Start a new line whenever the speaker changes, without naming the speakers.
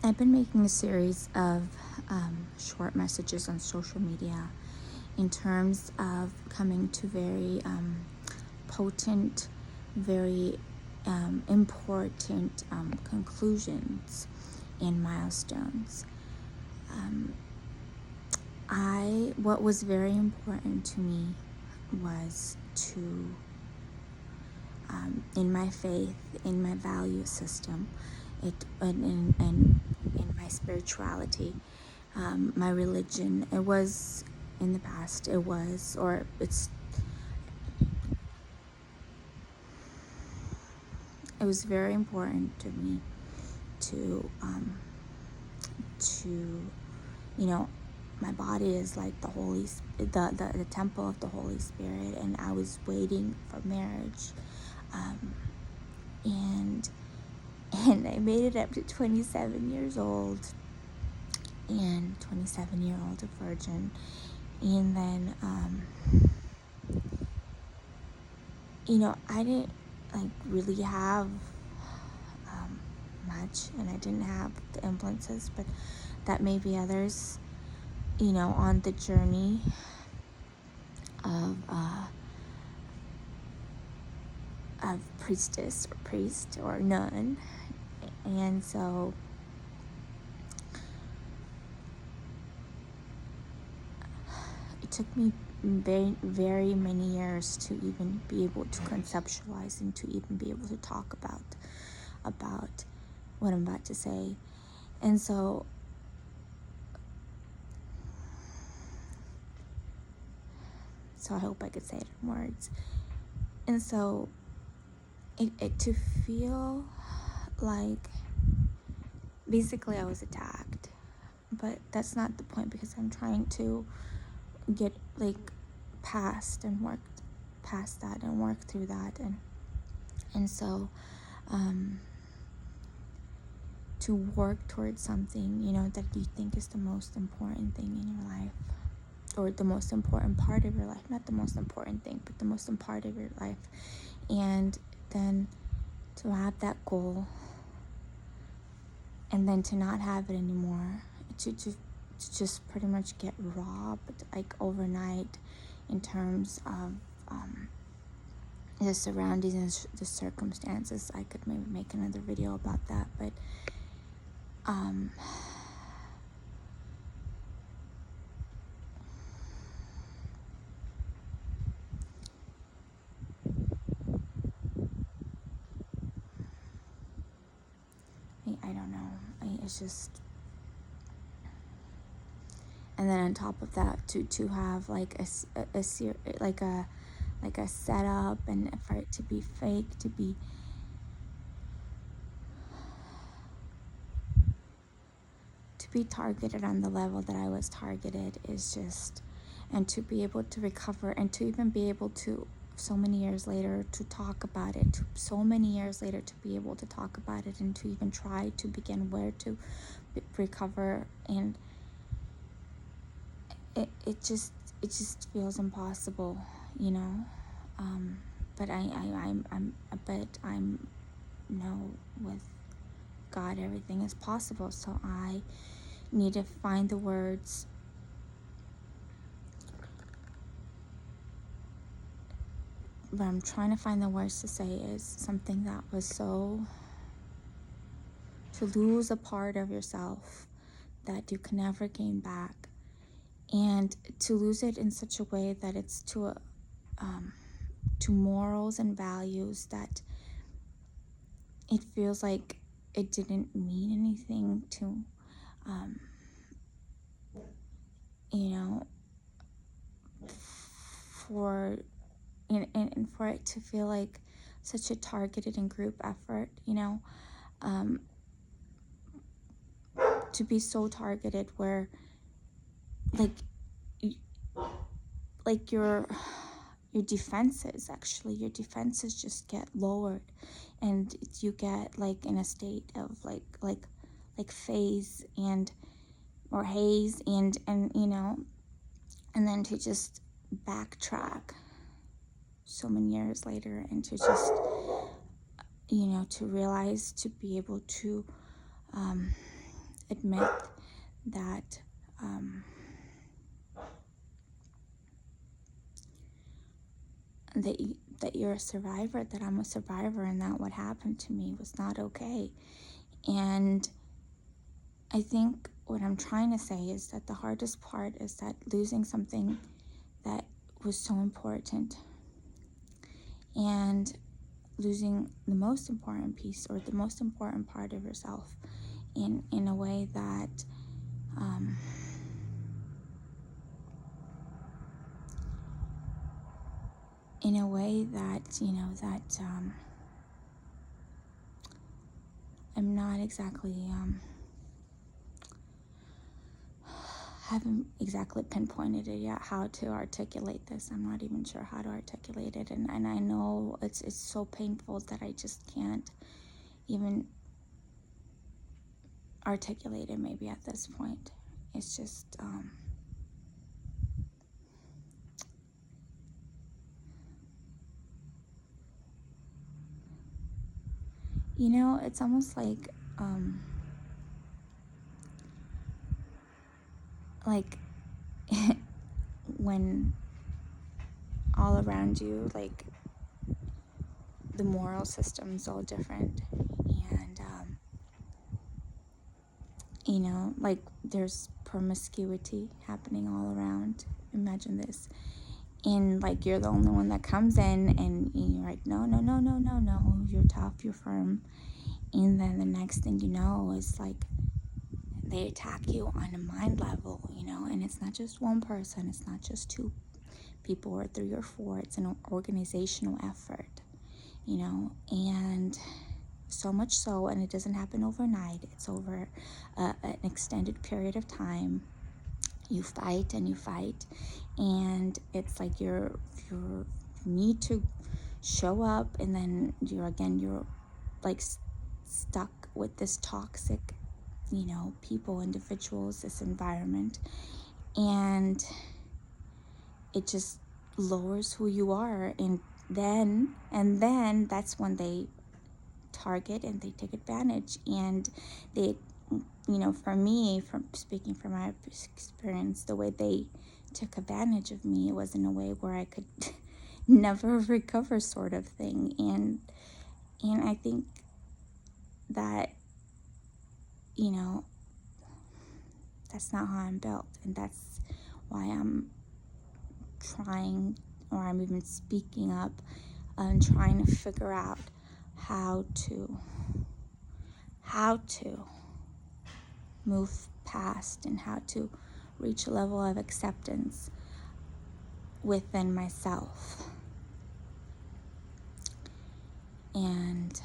I've been making a series of short messages on social media in terms of coming to very potent, very important conclusions and milestones. What was very important to me was to, in my faith, in my value system, in my spirituality, my religion. It was in the past. It was, or it's. It was very important to me to, my body is like the temple of the Holy Spirit, and I was waiting for marriage, and I made it up to 27 years old, and 27-year-old a virgin, and then I didn't really have much, and I didn't have the influences, but that maybe others, on the journey of priestess or priest or nun. And so it took me very, very many years to even be able to conceptualize and to even be able to talk about what I'm about to say. And so I hope I could say it in words. And so it to feel like basically I was attacked, but that's not the point, because I'm trying to get past and work past that and work through that, and so to work towards something that you think is the most important thing in your life, or the most important part of your life, not the most important thing, but the most important part of your life, and then to have that goal and then to not have it anymore, to just pretty much get robbed overnight in terms of the surroundings and the circumstances. I could maybe make another video about that, but I don't know. It's just, and then on top of that, to have a setup, and for it to be fake, to be targeted on the level that I was targeted is just, and to be able to recover, and to even be able to, so many years later, to talk about it, so many years later to be able to talk about it, and to even try to begin where to recover, and it just feels impossible, but I'm know with God everything is possible. So I need to find the words but I'm trying to find the words to say is something that was so, to lose a part of yourself that you can never gain back, and to lose it in such a way that it's to morals and values that it feels like it didn't mean anything to, for, and for it to feel like such a targeted and group effort, to be so targeted where your defenses just get lowered, and you get in a state of phase and or haze, and and then to just backtrack so many years later, and to just to realize, to be able to admit that that you're a survivor, that I'm a survivor, and that what happened to me was not okay. And I think what I'm trying to say is that the hardest part is that losing something that was so important, and losing the most important piece or the most important part of yourself in a way that I'm not exactly haven't exactly pinpointed it yet how to articulate this. I'm not even sure how to articulate it, and I know it's so painful that I just can't even articulate it maybe at this point. It's just it's almost like when all around you, like, the moral system's all different, and like, there's promiscuity happening all around. Imagine this. And like, you're the only one that comes in, and you're like, no, no, no, no, no, no, you're tough, you're firm. And then the next thing you know is like, they attack you on a mind level, and it's not just one person, it's not just two people or three or four, it's an organizational effort, and so much so, and it doesn't happen overnight, it's over an extended period of time. You fight and you fight, and it's like you need to show up, and then you're like stuck with this toxic people, individuals, this environment, and it just lowers who you are. And then that's when they target and they take advantage, and they, for me, from speaking from my experience, the way they took advantage of me was in a way where I could never recover, sort of thing. And I think that that's not how I'm built, and that's why I'm trying, or I'm even speaking up and trying to figure out how to move past, and how to reach a level of acceptance within myself. And